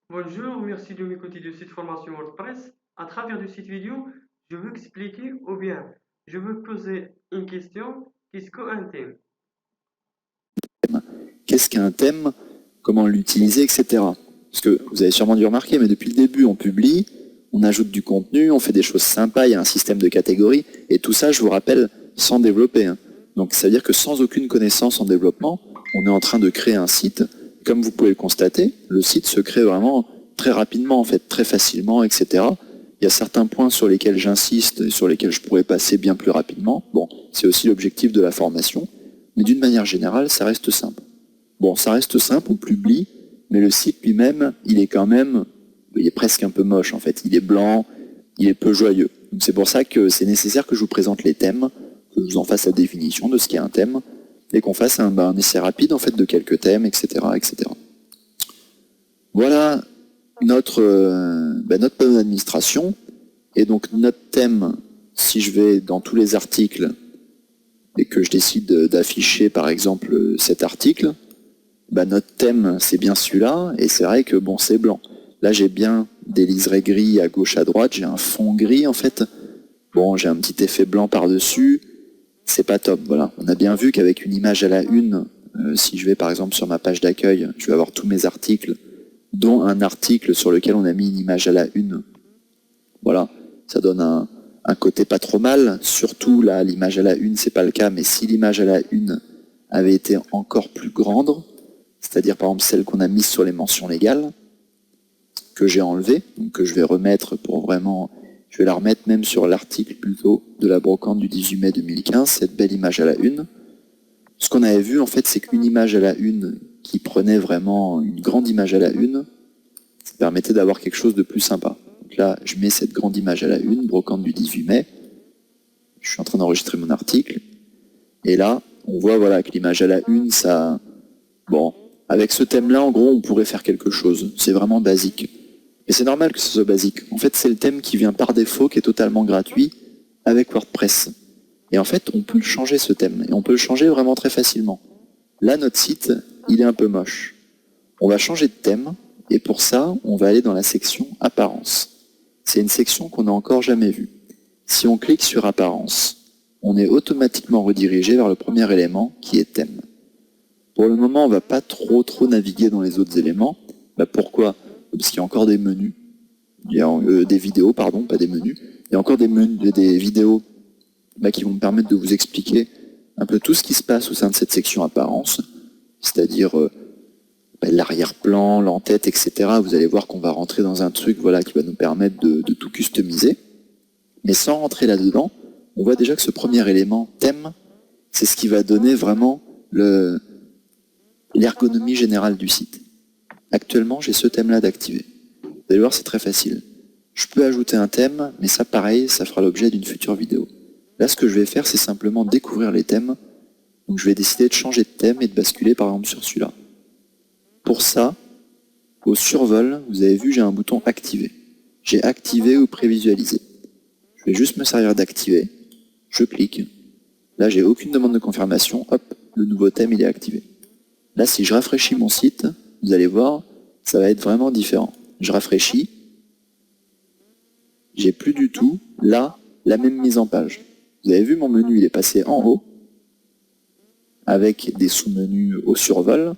Bonjour, merci de m'écouter de cette formation WordPress. À travers de cette vidéo, je veux expliquer ou bien je veux poser une question. Qu'est-ce qu'un thème? Qu'est-ce qu'un thème, comment l'utiliser, etc. Parce que vous avez sûrement dû remarquer, mais depuis le début, on publie, on ajoute du contenu, on fait des choses sympas, il y a un système de catégories, et tout ça, je vous rappelle, sans développer. Donc ça veut dire que sans aucune connaissance en développement, on est en train de créer un site. Comme vous pouvez le constater, le site se crée vraiment très rapidement, en fait, très facilement, etc. Il y a certains points sur lesquels j'insiste et sur lesquels je pourrais passer bien plus rapidement. Bon, c'est aussi l'objectif de la formation, mais d'une manière générale, ça reste simple. Bon, ça reste simple, on publie, mais le site lui-même, il est presque un peu moche en fait. Il est blanc, il est peu joyeux. Donc c'est pour ça que c'est nécessaire que je vous présente les thèmes, que je vous en fasse la définition de ce qu'est un thème, et qu'on fasse un essai rapide en fait de quelques thèmes, etc., etc. Voilà notre bonne administration. Et donc notre thème, si je vais dans tous les articles et que je décide d'afficher par exemple cet article, notre thème c'est bien celui-là, et c'est vrai que bon, c'est blanc. Là j'ai bien des liserés gris à gauche à droite, j'ai un fond gris en fait. Bon, j'ai un petit effet blanc par-dessus, c'est pas top, voilà. On a bien vu qu'avec une image à la une, si je vais par exemple sur ma page d'accueil, je vais avoir tous mes articles, dont un article sur lequel on a mis une image à la une. Voilà, ça donne un côté pas trop mal, surtout là l'image à la une c'est pas le cas, mais si l'image à la une avait été encore plus grande, c'est-à-dire par exemple celle qu'on a mise sur les mentions légales, que j'ai enlevée, donc que je vais remettre pour vraiment, je vais la remettre même sur l'article plutôt de la brocante du 18 mai 2015, cette belle image à la une. Ce qu'on avait vu en fait, c'est qu'une image à la une qui prenait vraiment une grande image à la une, ça permettait d'avoir quelque chose de plus sympa. Donc là, je mets cette grande image à la une, brocante du 18 mai, je suis en train d'enregistrer mon article, et là, on voit voilà, que l'image à la une, ça... Bon, avec ce thème-là, en gros, on pourrait faire quelque chose. C'est vraiment basique. Et c'est normal que ce soit basique. En fait, c'est le thème qui vient par défaut, qui est totalement gratuit, avec WordPress. Et en fait, on peut le changer, ce thème. Et on peut le changer vraiment très facilement. Là, notre site, il est un peu moche. On va changer de thème, et pour ça, on va aller dans la section Apparence. C'est une section qu'on n'a encore jamais vue. Si on clique sur Apparence, on est automatiquement redirigé vers le premier élément, qui est Thème. Pour le moment, on ne va pas trop naviguer dans les autres éléments. Pourquoi? Parce qu'il y a encore des menus. Il y a des vidéos, pardon, pas des menus. Il y a encore des vidéos qui vont me permettre de vous expliquer un peu tout ce qui se passe au sein de cette section apparence, c'est-à-dire l'arrière-plan, l'entête, etc. Vous allez voir qu'on va rentrer dans un truc voilà, qui va nous permettre de tout customiser. Mais sans rentrer là-dedans, on voit déjà que ce premier élément, thème, c'est ce qui va donner vraiment l'ergonomie générale du site. Actuellement, j'ai ce thème-là d'activer. Vous allez voir, c'est très facile. Je peux ajouter un thème, mais ça, pareil, ça fera l'objet d'une future vidéo. Là, ce que je vais faire, c'est simplement découvrir les thèmes. Donc, je vais décider de changer de thème et de basculer, par exemple, sur celui-là. Pour ça, au survol, vous avez vu, j'ai un bouton activer. J'ai activé ou prévisualisé. Je vais juste me servir d'activer. Je clique. Là, j'ai aucune demande de confirmation. Hop, le nouveau thème, il est activé. Là, si je rafraîchis mon site, vous allez voir, ça va être vraiment différent. Je rafraîchis. J'ai plus du tout, là, la même mise en page. Vous avez vu, mon menu, il est passé en haut, avec des sous-menus au survol.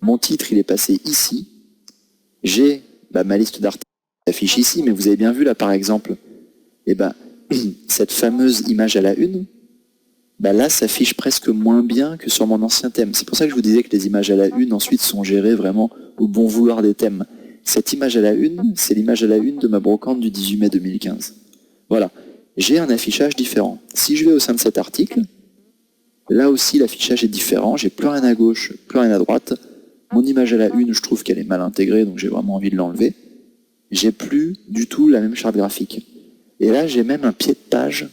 Mon titre, il est passé ici. J'ai ma liste d'articles qui s'affiche ici, mais vous avez bien vu, là, par exemple, cette fameuse image à la une, là, ça s'affiche presque moins bien que sur mon ancien thème. C'est pour ça que je vous disais que les images à la une, ensuite, sont gérées vraiment au bon vouloir des thèmes. Cette image à la une, c'est l'image à la une de ma brocante du 18 mai 2015. Voilà. J'ai un affichage différent. Si je vais au sein de cet article, là aussi, l'affichage est différent. J'ai plus rien à gauche, plus rien à droite. Mon image à la une, je trouve qu'elle est mal intégrée, donc j'ai vraiment envie de l'enlever. J'ai plus du tout la même charte graphique. Et là, j'ai même un pied de page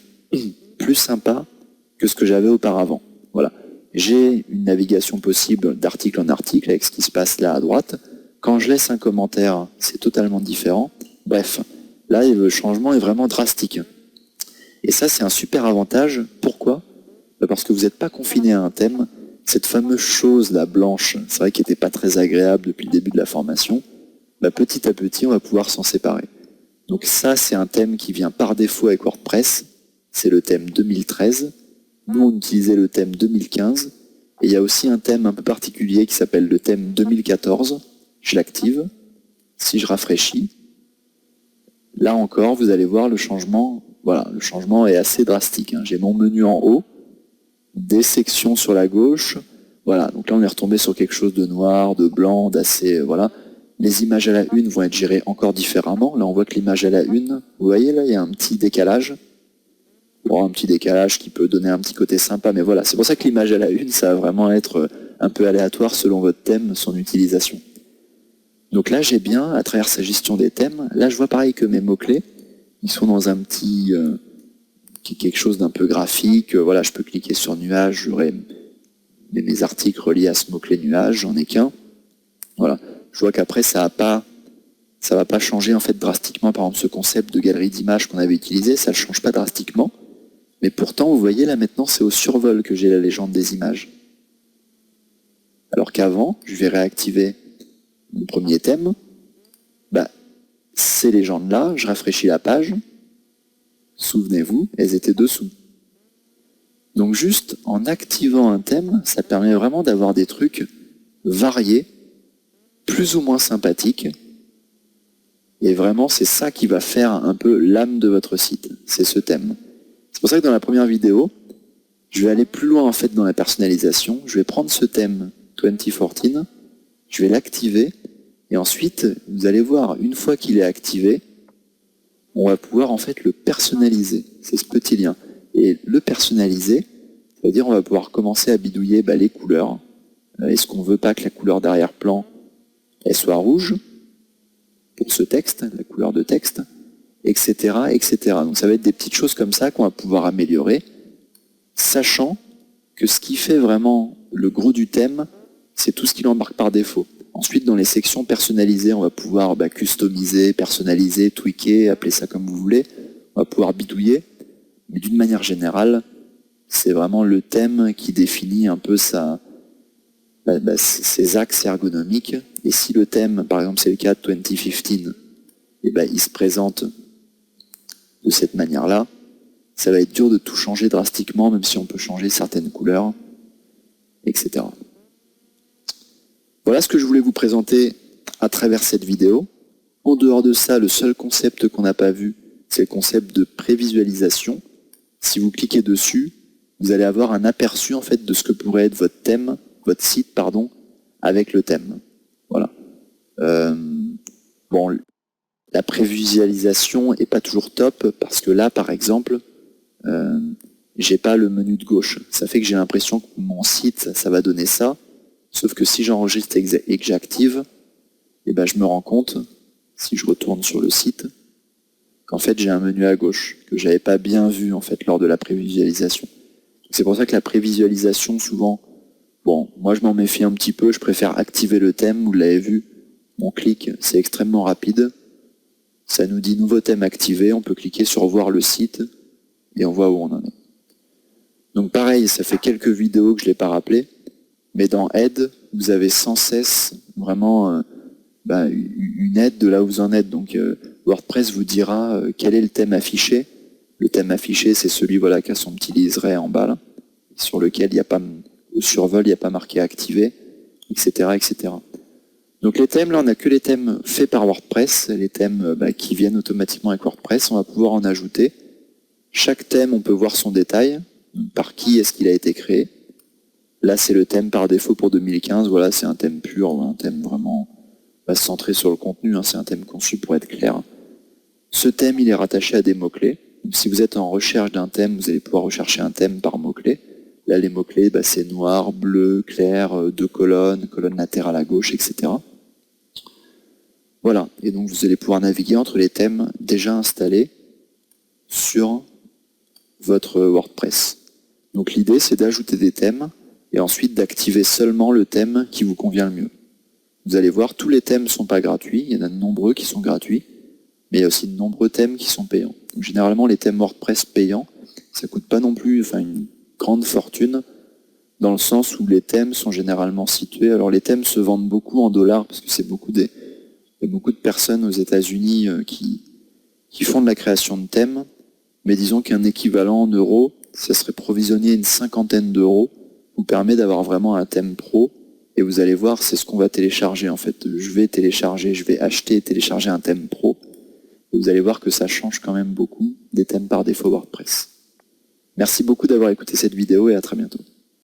plus sympa que ce que j'avais auparavant. Voilà. J'ai une navigation possible d'article en article avec ce qui se passe là à droite. Quand je laisse un commentaire, c'est totalement différent. Bref, là, le changement est vraiment drastique. Et ça, c'est un super avantage. Pourquoi? Parce que vous n'êtes pas confiné à un thème. Cette fameuse chose, la blanche, c'est vrai qu'elle n'était pas très agréable depuis le début de la formation. petit à petit, on va pouvoir s'en séparer. Donc ça, c'est un thème qui vient par défaut avec WordPress. C'est le thème 2013. Nous, on utilisait le thème 2015. Et il y a aussi un thème un peu particulier qui s'appelle le thème 2014. Je l'active. Si je rafraîchis, là encore, vous allez voir le changement. Voilà, le changement est assez drastique. J'ai mon menu en haut, des sections sur la gauche. Voilà, donc là, on est retombé sur quelque chose de noir, de blanc, d'assez... voilà. Les images à la une vont être gérées encore différemment. Là, on voit que l'image à la une, vous voyez, là, il y a un petit décalage. Bon, un petit décalage qui peut donner un petit côté sympa, mais voilà. C'est pour ça que l'image à la une, ça va vraiment être un peu aléatoire selon votre thème, son utilisation. Donc là, j'ai bien, à travers sa gestion des thèmes, là, je vois pareil que mes mots-clés, ils sont dans un petit... quelque chose d'un peu graphique. Voilà, je peux cliquer sur nuage, j'aurai mes articles reliés à ce mot-clé nuage, j'en ai qu'un. Voilà. Je vois qu'après, ça va pas changer en fait drastiquement, par exemple, ce concept de galerie d'images qu'on avait utilisé, ça ne change pas drastiquement. Mais pourtant, vous voyez, là maintenant, c'est au survol que j'ai la légende des images. Alors qu'avant, je vais réactiver mon premier thème. Ces légendes-là, je rafraîchis la page. Souvenez-vous, elles étaient dessous. Donc juste en activant un thème, ça permet vraiment d'avoir des trucs variés, plus ou moins sympathiques. Et vraiment, c'est ça qui va faire un peu l'âme de votre site, c'est ce thème. C'est pour ça que dans la première vidéo, je vais aller plus loin en fait dans la personnalisation. Je vais prendre ce thème 2014, je vais l'activer, et ensuite, vous allez voir, une fois qu'il est activé, on va pouvoir en fait le personnaliser. C'est ce petit lien. Et le personnaliser, ça veut dire on va pouvoir commencer à bidouiller les couleurs. Est-ce qu'on veut pas que la couleur d'arrière-plan elle soit rouge pour ce texte, la couleur de texte, etc., etc. Donc ça va être des petites choses comme ça qu'on va pouvoir améliorer, sachant que ce qui fait vraiment le gros du thème, c'est tout ce qu'il embarque par défaut. Ensuite, dans les sections personnalisées, on va pouvoir customiser, personnaliser, tweaker, appeler ça comme vous voulez. On va pouvoir bidouiller. Mais d'une manière générale, c'est vraiment le thème qui définit un peu ses axes ergonomiques. Et si le thème, par exemple, c'est le cas de 2015, il se présente de cette manière-là, ça va être dur de tout changer drastiquement, même si on peut changer certaines couleurs, etc. Voilà ce que je voulais vous présenter à travers cette vidéo. En dehors de ça, le seul concept qu'on n'a pas vu, c'est le concept de prévisualisation. Si vous cliquez dessus, vous allez avoir un aperçu en fait de ce que pourrait être votre thème, votre site, pardon, avec le thème. Voilà. Bon, la prévisualisation est pas toujours top parce que là, par exemple, j'ai pas le menu de gauche. Ça fait que j'ai l'impression que mon site, ça va donner ça. Sauf que si j'enregistre et que j'active, je me rends compte, si je retourne sur le site, qu'en fait j'ai un menu à gauche, que j'avais pas bien vu en fait lors de la prévisualisation. C'est pour ça que la prévisualisation, souvent, bon, moi je m'en méfie un petit peu, je préfère activer le thème, vous l'avez vu, on clique, c'est extrêmement rapide, ça nous dit nouveau thème activé, on peut cliquer sur voir le site, et on voit où on en est. Donc pareil, ça fait quelques vidéos que je ne l'ai pas rappelé, mais dans Aide, vous avez sans cesse vraiment une aide de là où vous en êtes. Donc WordPress vous dira quel est le thème affiché. Le thème affiché, c'est celui qui a son petit liseré en bas, là, sur lequel il n'y a pas, au survol, il n'y a pas marqué activé, etc., etc. Donc les thèmes, là, on n'a que les thèmes faits par WordPress, les thèmes qui viennent automatiquement avec WordPress. On va pouvoir en ajouter. Chaque thème, on peut voir son détail, par qui est-ce qu'il a été créé. Là, c'est le thème par défaut pour 2015. Voilà, c'est un thème pur, un thème vraiment centré sur le contenu. C'est un thème conçu pour être clair. Ce thème, il est rattaché à des mots-clés. Si vous êtes en recherche d'un thème, vous allez pouvoir rechercher un thème par mots-clés. Là, les mots-clés, c'est noir, bleu, clair, 2 colonnes, colonne latérale à gauche, etc. Voilà. Et donc, vous allez pouvoir naviguer entre les thèmes déjà installés sur votre WordPress. Donc, l'idée, c'est d'ajouter des thèmes et ensuite d'activer seulement le thème qui vous convient le mieux. Vous allez voir, tous les thèmes ne sont pas gratuits, il y en a de nombreux qui sont gratuits, mais il y a aussi de nombreux thèmes qui sont payants. Donc, généralement, les thèmes WordPress payants, ça ne coûte pas non plus une grande fortune, dans le sens où les thèmes sont généralement situés. Alors les thèmes se vendent beaucoup en dollars, parce que c'est beaucoup des Il y a beaucoup de personnes aux États-Unis qui font de la création de thèmes, mais disons qu'un équivalent en euros, ça serait provisionner une 50aine d'euros, vous permet d'avoir vraiment un thème pro, et vous allez voir, c'est ce qu'on va télécharger en fait. Je vais acheter et télécharger un thème pro, et vous allez voir que ça change quand même beaucoup des thèmes par défaut WordPress. Merci beaucoup d'avoir écouté cette vidéo et à très bientôt.